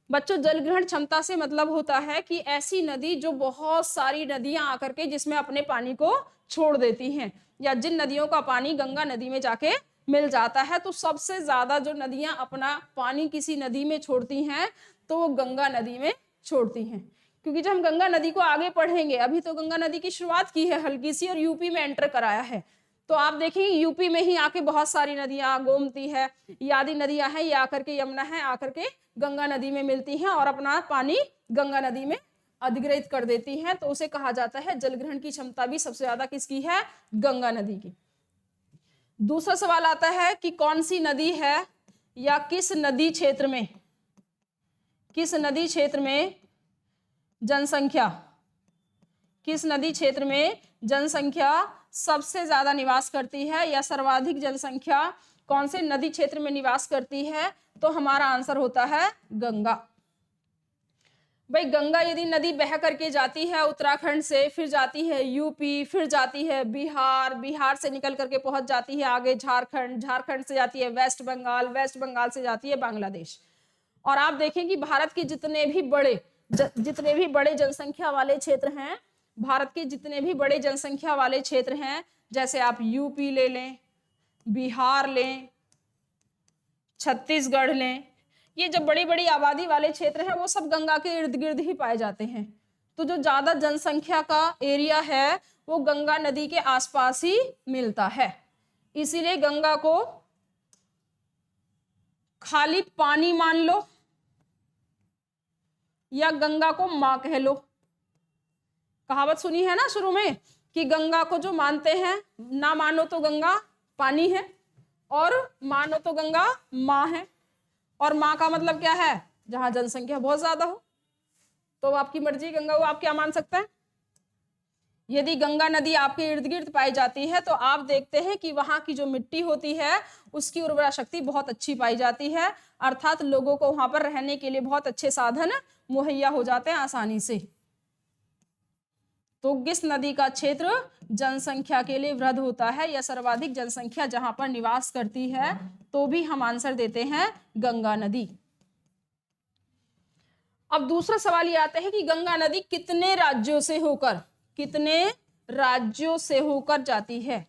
बच्चों, जल ग्रहण क्षमता से मतलब होता है कि ऐसी नदी जो बहुत सारी नदियां आकर के जिसमें अपने पानी को छोड़ देती हैं, या जिन नदियों का पानी गंगा नदी में जाके मिल जाता है। तो सबसे ज्यादा जो नदियां अपना पानी किसी नदी में छोड़ती हैं तो वो गंगा नदी में छोड़ती हैं। क्योंकि जब हम गंगा नदी को आगे पढ़ेंगे, अभी तो गंगा नदी की शुरुआत की है हल्की सी और यूपी में एंटर कराया है, तो आप देखेंगे यूपी में ही आके बहुत सारी नदियां, गोमती है, यादी नदियां हैं, ये आकर के यमुना है, आकर के गंगा नदी में मिलती हैं और अपना पानी गंगा नदी में अधिग्रहित कर देती हैं। तो उसे कहा जाता है जल ग्रहण की क्षमता भी सबसे ज्यादा किसकी है? गंगा नदी की। दूसरा सवाल आता है कि कौन सी नदी है या किस नदी क्षेत्र में, किस नदी क्षेत्र में जनसंख्या, किस नदी क्षेत्र में जनसंख्या सबसे ज्यादा निवास करती है या सर्वाधिक जनसंख्या कौन से नदी क्षेत्र में निवास करती है? तो हमारा आंसर होता है गंगा। भाई गंगा यदि नदी बह करके जाती है उत्तराखंड से, फिर जाती है यूपी, फिर जाती है बिहार, बिहार से निकल करके पहुंच जाती है आगे झारखंड, झारखंड से जाती है वेस्ट बंगाल, वेस्ट बंगाल से जाती है बांग्लादेश। और आप देखें कि भारत के जितने भी बड़े जनसंख्या वाले क्षेत्र हैं, भारत के जितने भी बड़े जनसंख्या वाले क्षेत्र हैं, जैसे आप यूपी ले लें, बिहार लें, छत्तीसगढ़ लें, ये जब बड़ी बड़ी आबादी वाले क्षेत्र हैं वो सब गंगा के इर्द गिर्द ही पाए जाते हैं। तो जो ज्यादा जनसंख्या का एरिया है वो गंगा नदी के आसपास ही मिलता है। इसीलिए गंगा को खाली पानी मान लो या गंगा को मां कह लो। कहावत सुनी है ना शुरू में कि गंगा को जो मानते हैं, ना मानो तो गंगा पानी है और मानो तो गंगा मां है। और मां का मतलब क्या है? जहां जनसंख्या बहुत ज्यादा हो। तो आपकी मर्जी, गंगा को आप क्या मान सकते हैं। यदि गंगा नदी आपके इर्द गिर्द पाई जाती है तो आप देखते हैं कि वहां की जो मिट्टी होती है उसकी उर्वरा शक्ति बहुत अच्छी पाई जाती है, अर्थात लोगों को वहां पर रहने के लिए बहुत अच्छे साधन मुहैया हो जाते हैं आसानी से। तो किस नदी का क्षेत्र जनसंख्या के लिए वृहद होता है या सर्वाधिक जनसंख्या जहां पर निवास करती है? तो भी हम आंसर देते हैं गंगा नदी। अब दूसरा सवाल ये आता है कि गंगा नदी कितने राज्यों से होकर, कितने राज्यों से होकर जाती है?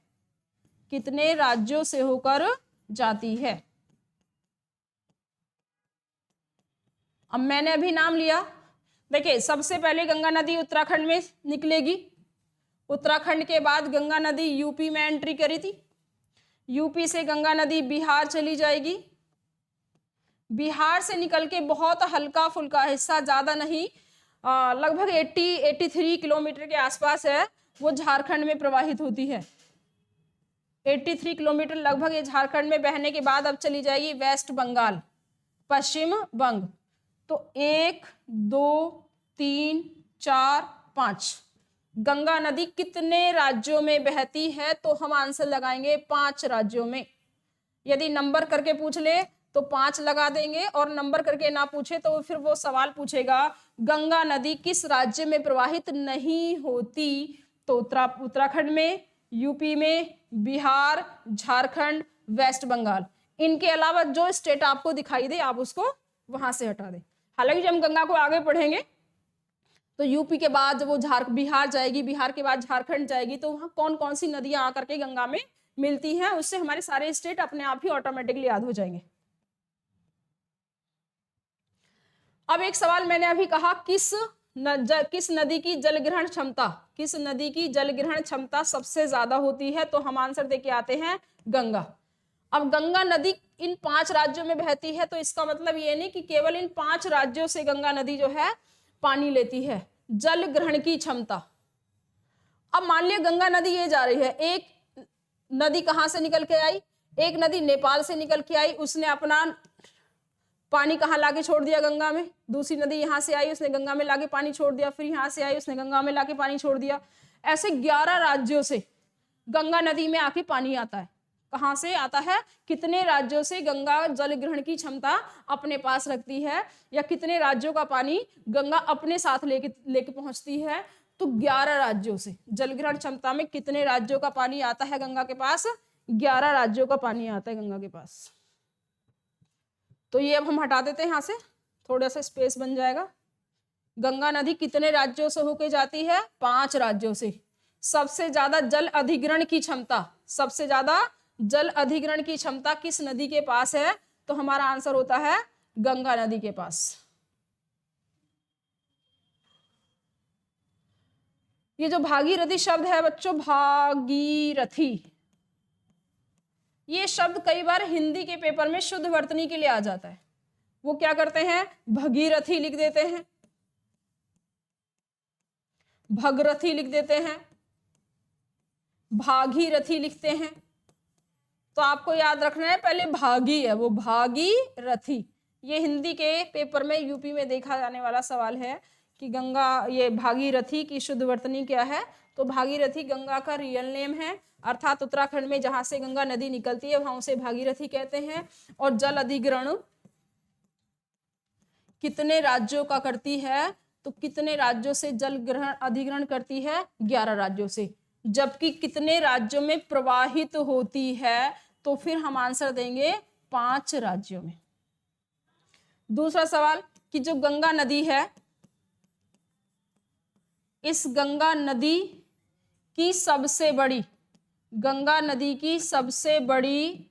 कितने राज्यों से होकर जाती है? अब मैंने अभी नाम लिया, देखिए सबसे पहले गंगा नदी उत्तराखंड में निकलेगी, उत्तराखंड के बाद गंगा नदी यूपी में एंट्री करी थी, यूपी से गंगा नदी बिहार चली जाएगी, बिहार से निकल के बहुत हल्का फुल्का हिस्सा, ज्यादा नहीं, लगभग 83 किलोमीटर के आसपास है, वो झारखंड में प्रवाहित होती है। 83 किलोमीटर लगभग ये झारखंड में बहने के बाद अब चली जाएगी वेस्ट बंगाल, पश्चिम बंग। तो 1 2 3 4 5 गंगा नदी कितने राज्यों में बहती है? तो हम आंसर लगाएंगे 5 राज्यों में। यदि नंबर करके पूछ ले तो 5 लगा देंगे, और नंबर करके ना पूछे तो फिर वो सवाल पूछेगा गंगा नदी किस राज्य में प्रवाहित नहीं होती? तो उत्तराखंड में, यूपी में, बिहार, झारखंड, वेस्ट बंगाल। इनके अलावा जो स्टेट आपको दिखाई दे आप उसको वहां से हटा दें। हालांकि जब हम गंगा को आगे पढ़ेंगे तो यूपी के बाद जब वो बिहार जाएगी, बिहार के बाद झारखंड जाएगी, तो वहां कौन कौन सी नदियां आकर के गंगा में मिलती हैं, उससे हमारे सारे स्टेट अपने आप ही ऑटोमेटिकली याद हो जाएंगे। अब एक सवाल मैंने अभी कहा किस नदी की जल ग्रहण क्षमता, किस नदी की जल ग्रहण क्षमता सबसे ज्यादा होती है? तो हम आंसर देके आते हैं गंगा। अब गंगा नदी इन 5 राज्यों में बहती है, तो इसका मतलब ये नहीं कि केवल इन 5 राज्यों से गंगा नदी जो है पानी लेती है। जल ग्रहण की क्षमता, अब मान लिया गंगा नदी ये जा रही है, एक नदी कहां से निकल के आई? एक नदी नेपाल से निकल के आई, उसने अपना पानी कहाँ लाके छोड़ दिया? गंगा में। दूसरी नदी यहां से आई, उसने गंगा में लाके पानी छोड़ दिया, फिर यहां से आई, उसने गंगा में लाके पानी छोड़ दिया। ऐसे 11 राज्यों से गंगा नदी में आके पानी आता है। कहाँ से आता है? कितने राज्यों से गंगा जल ग्रहण की क्षमता अपने पास रखती है, या कितने राज्यों का पानी गंगा अपने साथ लेके पहुंचती है? तो 11 राज्यों से। जल ग्रहण क्षमता में कितने राज्यों का पानी आता है गंगा के पास? 11 राज्यों का पानी आता है गंगा के पास। तो ये अब हम हटा देते हैं, यहां से थोड़ा सा स्पेस बन जाएगा। गंगा नदी कितने राज्यों से होके जाती है? 5 राज्यों से। सबसे ज्यादा जल अधिग्रहण की क्षमता, सबसे ज्यादा जल अधिग्रहण की क्षमता किस नदी के पास है? तो हमारा आंसर होता है गंगा नदी के पास। ये जो भागीरथी शब्द है बच्चों, भागीरथी, ये शब्द कई बार हिंदी के पेपर में शुद्ध वर्तनी के लिए आ जाता है। वो क्या करते हैं? भगीरथी लिख देते हैं, भगरथी लिख देते हैं, भागीरथी लिखते हैं। तो आपको याद रखना है पहले भागी है वो, भागीरथी। ये हिंदी के पेपर में यूपी में देखा जाने वाला सवाल है कि गंगा, ये भागीरथी की शुद्ध वर्तनी क्या है? तो भागीरथी गंगा का रियल नेम है, अर्थात उत्तराखंड में जहां से गंगा नदी निकलती है वहां उसे भागीरथी कहते हैं। और जल अधिग्रहण कितने राज्यों का करती है? तो कितने राज्यों से जल ग्रहण अधिग्रहण करती है? 11 राज्यों से। जबकि कितने राज्यों में प्रवाहित होती है? तो फिर हम आंसर देंगे 5 राज्यों में। दूसरा सवाल कि जो गंगा नदी है, इस गंगा नदी की सबसे बड़ी, गंगा नदी की सबसे बड़ी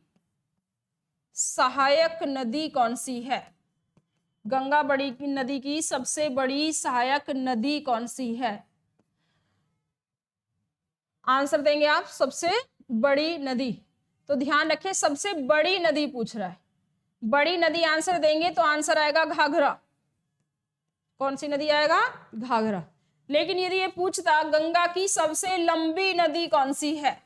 सहायक नदी कौन सी है? गंगा बड़ी नदी की सबसे बड़ी सहायक नदी कौन सी है? आंसर देंगे आप सबसे बड़ी नदी। तो ध्यान रखें सबसे बड़ी नदी पूछ रहा है, बड़ी नदी आंसर देंगे तो आंसर आएगा घाघरा। कौन सी नदी आएगा? घाघरा। लेकिन यदि ये पूछता गंगा की सबसे लंबी नदी कौन सी है,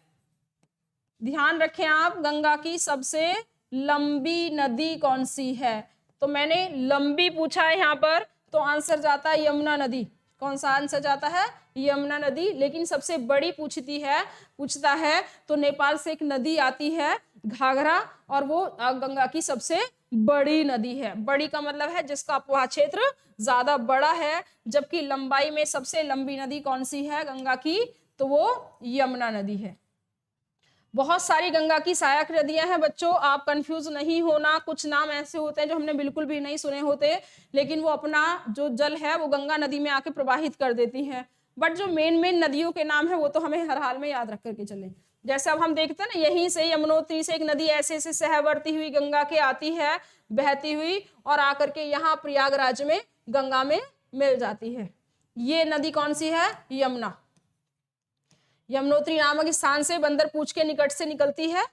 ध्यान रखें आप, गंगा की सबसे लंबी नदी कौन सी है, तो मैंने लंबी पूछा है यहाँ पर, तो आंसर जाता है यमुना नदी। कौन सा आंसर जाता है? यमुना नदी। लेकिन सबसे बड़ी पूछता है तो नेपाल से एक नदी आती है घाघरा, और वो गंगा की सबसे बड़ी नदी है। बड़ी का मतलब है जिसका अपवाह क्षेत्र ज्यादा बड़ा है। जबकि लंबाई में सबसे लंबी नदी कौन सी है गंगा की? तो वो यमुना नदी है। बहुत सारी गंगा की सहायक नदियां हैं बच्चों, आप कंफ्यूज नहीं होना। कुछ नाम ऐसे होते हैं जो हमने बिल्कुल भी नहीं सुने होते, लेकिन वो अपना जो जल है वो गंगा नदी में आके प्रवाहित कर देती हैं। बट जो मेन नदियों के नाम है वो तो हमें हर हाल में याद रख करके चलें। जैसे अब हम देखते हैं ना, यहीं से यमुनोत्री से एक नदी ऐसे सहवर्ती हुई गंगा के आती है बहती हुई, और आकर के यहाँ प्रयागराज में गंगा में मिल जाती है। ये नदी कौन सी है? यमुना। यमुनोत्री नामक स्थान से बंदरपूछ के निकट से निकलती है।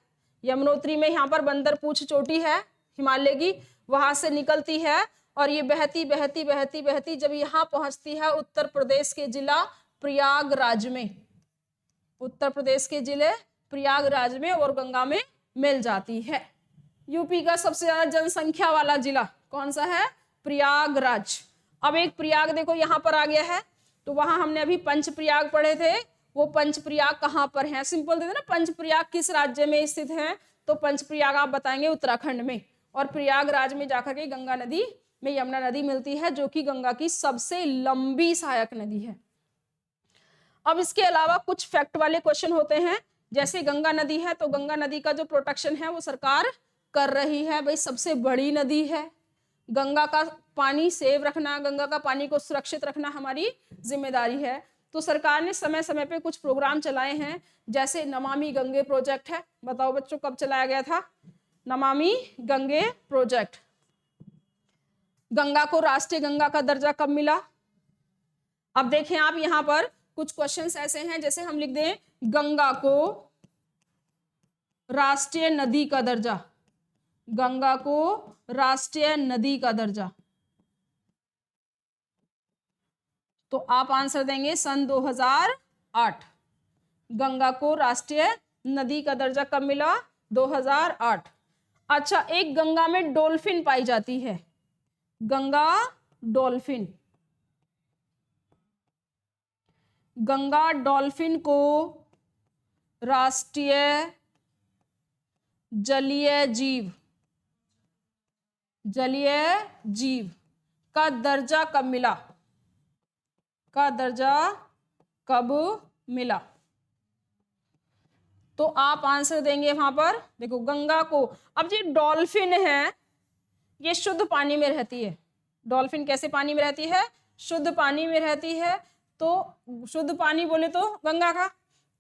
यमुनोत्री में यहाँ पर बंदरपूछ चोटी है हिमालय की, वहां से निकलती है, और ये बहती बहती बहती बहती जब यहाँ पहुंचती है उत्तर प्रदेश के जिला प्रयागराज में, उत्तर प्रदेश के जिले प्रयागराज में, और गंगा में मिल जाती है। यूपी का सबसे ज्यादा जनसंख्या वाला जिला कौन सा है? प्रयागराज। अब एक प्रयाग देखो यहाँ पर आ गया है, तो वहां हमने अभी पंचप्रयाग पढ़े थे, वो पंचप्रयाग कहाँ पर है? सिंपल दे देना, पंचप्रयाग किस राज्य में स्थित है? तो पंचप्रयाग आप बताएंगे उत्तराखंड में, और प्रयागराज में जाकर के गंगा नदी में यमुना नदी मिलती है, जो कि गंगा की सबसे लंबी सहायक नदी है। अब इसके अलावा कुछ फैक्ट वाले क्वेश्चन होते हैं, जैसे गंगा नदी है तो गंगा नदी का जो प्रोटेक्शन है वो सरकार कर रही है। भाई सबसे बड़ी नदी है, गंगा का पानी सेव रखना, गंगा का पानी को सुरक्षित रखना हमारी जिम्मेदारी है। तो सरकार ने समय समय पे कुछ प्रोग्राम चलाए हैं, जैसे नमामि गंगे प्रोजेक्ट है। बताओ बच्चों कब चलाया गया था नमामि गंगे प्रोजेक्ट? गंगा को राष्ट्रीय गंगा का दर्जा कब मिला? अब देखें आप यहाँ पर कुछ क्वेश्चंस ऐसे हैं, जैसे हम लिख दें गंगा को राष्ट्रीय नदी का दर्जा, गंगा को राष्ट्रीय नदी का दर्जा, तो आप आंसर देंगे सन 2008। गंगा को राष्ट्रीय नदी का दर्जा कब मिला? 2008। अच्छा, एक गंगा में डॉल्फिन पाई जाती है, गंगा डॉल्फिन। गंगा डॉल्फिन को राष्ट्रीय जलीय जीव, जलीय जीव का दर्जा कब मिला, का दर्जा कब मिला? तो आप आंसर देंगे वहां पर, देखो गंगा को, अब ये डॉल्फिन है, ये शुद्ध पानी में रहती है। डॉल्फिन कैसे पानी में रहती है? शुद्ध पानी में रहती है। तो शुद्ध पानी बोले तो गंगा का,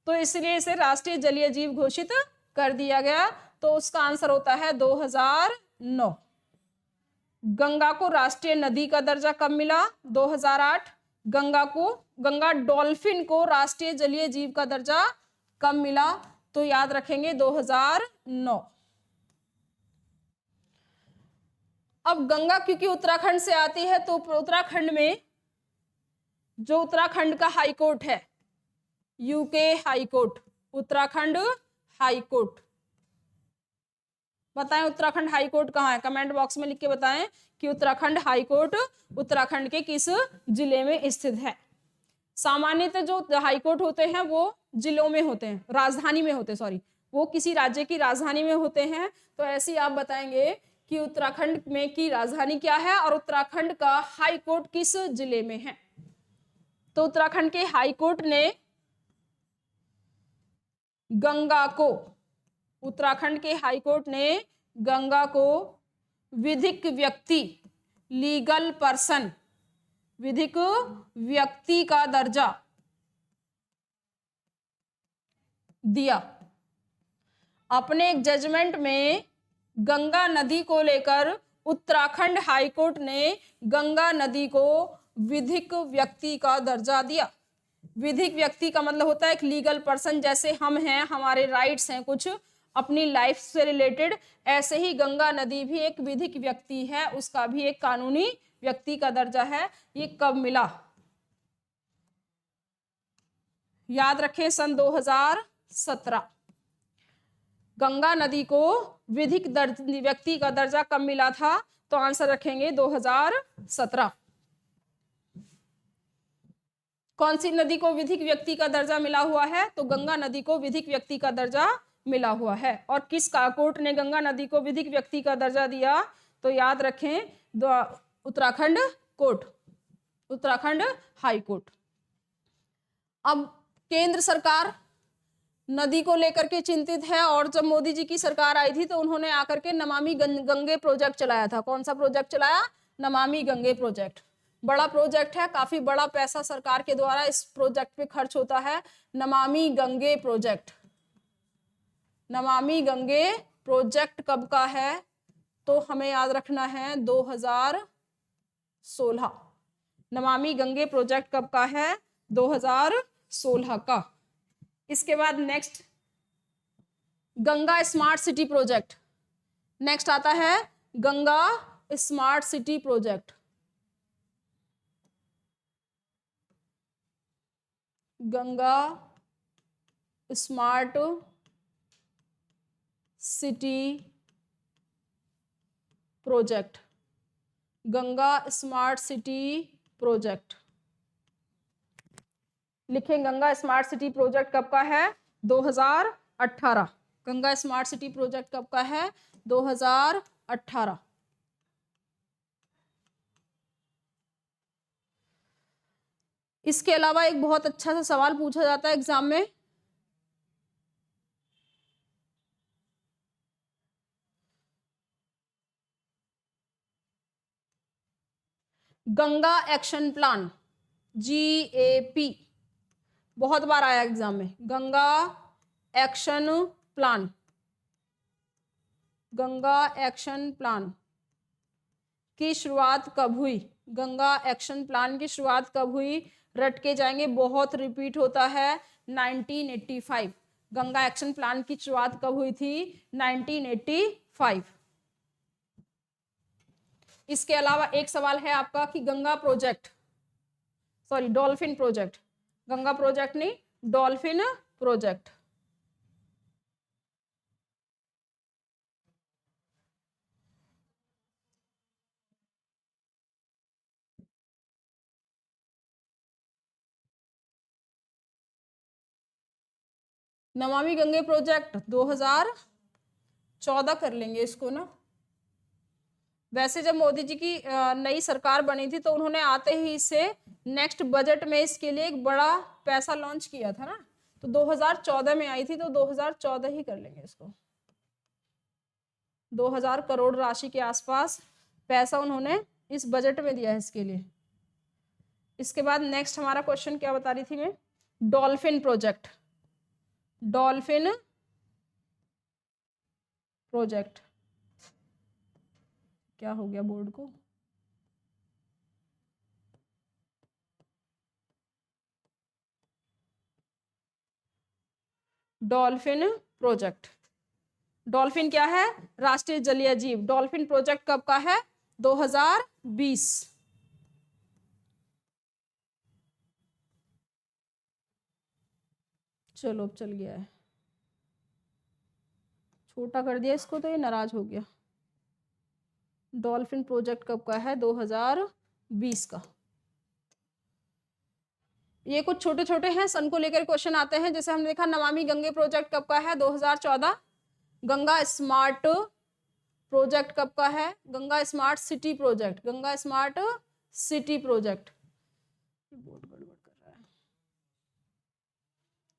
तो इसलिए इसे राष्ट्रीय जलीय जीव घोषित कर दिया गया। तो उसका आंसर होता है 2009। गंगा को राष्ट्रीय नदी का दर्जा कब मिला? 2008। गंगा डॉल्फिन को राष्ट्रीय जलीय जीव का दर्जा कब मिला? तो याद रखेंगे 2009। अब गंगा क्योंकि उत्तराखंड से आती है, तो उत्तराखंड में जो उत्तराखंड का हाई कोर्ट है, UK high court, Uttarakhand high court, बताएं उत्तराखंड हाई कोर्ट कहाँ है? कमेंट बॉक्स में लिख के बताएं कि उत्तराखंड हाई कोर्ट उत्तराखंड के किस जिले में स्थित है। सामान्यतः जो हाई कोर्ट होते हैं वो जिलों में होते हैं, राजधानी में होते हैं, सॉरी, वो किसी राज्य की राजधानी में होते हैं। तो ऐसे ही आप बताएंगे कि उत्तराखंड में की राजधानी क्या है और उत्तराखंड का हाई कोर्ट किस जिले में है। तो उत्तराखंड के हाई कोर्ट ने गंगा को, उत्तराखंड के हाई कोर्ट ने गंगा को विधिक व्यक्ति, लीगल पर्सन, विधिक व्यक्ति का दर्जा दिया। अपने एक जजमेंट में गंगा नदी को लेकर उत्तराखंड हाई कोर्ट ने गंगा नदी को विधिक व्यक्ति का दर्जा दिया। विधिक व्यक्ति का मतलब होता है एक लीगल पर्सन, जैसे हम हैं, हमारे राइट्स हैं कुछ अपनी लाइफ से रिलेटेड, ऐसे ही गंगा नदी भी एक विधिक व्यक्ति है, उसका भी एक कानूनी व्यक्ति का दर्जा है। ये कब मिला? याद रखें सन 2017। गंगा नदी को विधिक व्यक्ति का दर्जा कब मिला था? तो आंसर रखेंगे 2017। कौन सी नदी को विधिक व्यक्ति का दर्जा मिला हुआ है? तो गंगा नदी को विधिक व्यक्ति का दर्जा मिला हुआ है। और किस कोर्ट ने गंगा नदी को विधिक व्यक्ति का दर्जा दिया? तो याद रखें Uttarakhand court, Uttarakhand high court. अब केंद्र सरकार नदी को लेकर के चिंतित है, और जब मोदी जी की सरकार आई थी तो उन्होंने आकर के नमामि गंगे प्रोजेक्ट चलाया था। कौन सा प्रोजेक्ट चलाया? नमामि गंगे प्रोजेक्ट। बड़ा प्रोजेक्ट है, काफी बड़ा पैसा सरकार के द्वारा इस प्रोजेक्ट पे खर्च होता है। नमामि गंगे प्रोजेक्ट, नमामि गंगे प्रोजेक्ट कब का है? तो हमें याद रखना है 2016। नमामि गंगे प्रोजेक्ट कब का है? 2016 का। इसके बाद next Ganga smart city project, next आता है Ganga smart city project. Ganga smart city project, Ganga smart city project लिखें। गंगा स्मार्ट सिटी प्रोजेक्ट कब का है? 2018। गंगा स्मार्ट सिटी प्रोजेक्ट कब का है? 2018। इसके अलावा एक बहुत अच्छा सा सवाल पूछा जाता है एग्जाम में, गंगा एक्शन प्लान, GAP, बहुत बार आया एग्जाम में। Ganga action plan, Ganga action plan की शुरुआत कब हुई? गंगा एक्शन प्लान की शुरुआत कब हुई? रट के जाएंगे, बहुत रिपीट होता है। 1985। गंगा एक्शन प्लान की शुरुआत कब हुई थी? 1985। इसके अलावा एक सवाल है आपका कि Ganga project, sorry dolphin project, Ganga project नहीं, dolphin project, Namami Gange project 2014 कर लेंगे इसको ना। वैसे जब मोदी जी की नई सरकार बनी थी तो उन्होंने आते ही इसे नेक्स्ट बजट में इसके लिए एक बड़ा पैसा लॉन्च किया था ना, तो 2014 में आई थी, तो 2014 ही कर लेंगे इसको। 2000 करोड़ राशि के आसपास पैसा उन्होंने इस बजट में दिया है इसके लिए। इसके बाद नेक्स्ट हमारा क्वेश्चन क्या बता रही थी मैं, डॉल्फिन प्रोजेक्ट। डॉल्फिन प्रोजेक्ट क्या हो गया बोर्ड को, डॉल्फिन प्रोजेक्ट। डॉल्फिन क्या है, राष्ट्रीय जलीय जीव। डॉल्फिन प्रोजेक्ट कब का है, 2020। चलो अब चल गया है, छोटा कर दिया इसको तो ये नाराज हो गया। डॉल्फिन प्रोजेक्ट कब का है, 2020 का। ये कुछ छोटे छोटे हैं, सन को लेकर क्वेश्चन आते हैं। जैसे हमने देखा नमामि गंगे प्रोजेक्ट कब का है, 2014। गंगा स्मार्ट प्रोजेक्ट कब का है, Ganga smart city project. Ganga smart city project, board गड़बड़ कर रहा है,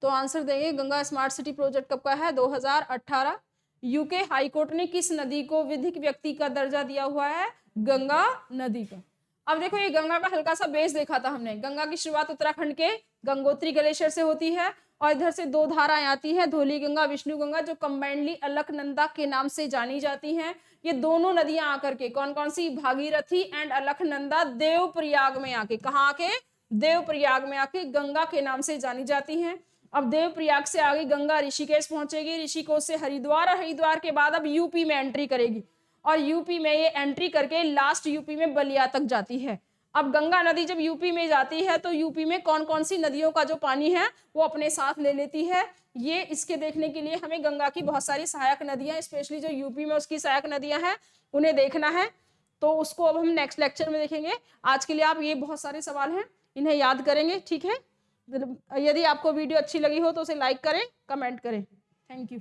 तो आंसर देंगे गंगा स्मार्ट सिटी प्रोजेक्ट कब का है, 2018। यूके हाईकोर्ट ने किस नदी को विधिक व्यक्ति का दर्जा दिया हुआ है, गंगा नदी का। अब देखो ये गंगा का हल्का सा बेस देखा था हमने। गंगा की शुरुआत उत्तराखंड के गंगोत्री ग्लेशियर से होती है और इधर से दो धाराएं आती हैं, धौली गंगा, विष्णु गंगा, जो कंबाइंडली अलकनंदा के नाम से जानी जाती हैं। ये दोनों नदियां आकर के कौन कौन सी, भागीरथी एंड अलकनंदा, देवप्रयाग में आके, कहाँ आके, देवप्रयाग में आके गंगा के नाम से जानी जाती हैं। अब देवप्रयाग से आगे गंगा ऋषिकेश पहुंचेगी, ऋषिकेश से हरिद्वार, और हरिद्वार के बाद अब यूपी में एंट्री करेगी, और यूपी में ये एंट्री करके लास्ट यूपी में बलिया तक जाती है। अब गंगा नदी जब यूपी में जाती है तो यूपी में कौन कौन सी नदियों का जो पानी है वो अपने साथ ले लेती है। ये इसके देखने के लिए हमें गंगा की बहुत सारी सहायक नदियां, स्पेशली जो यूपी में उसकी सहायक नदियां हैं, उन्हें देखना है। तो उसको अब हम नेक्स्ट लेक्चर में देखेंगे। आज के लिए आप ये बहुत सारे सवाल हैं, इन्हें याद करेंगे, ठीक है। यदि आपको वीडियो अच्छी लगी हो तो उसे लाइक करें, कमेंट करें। Thank you.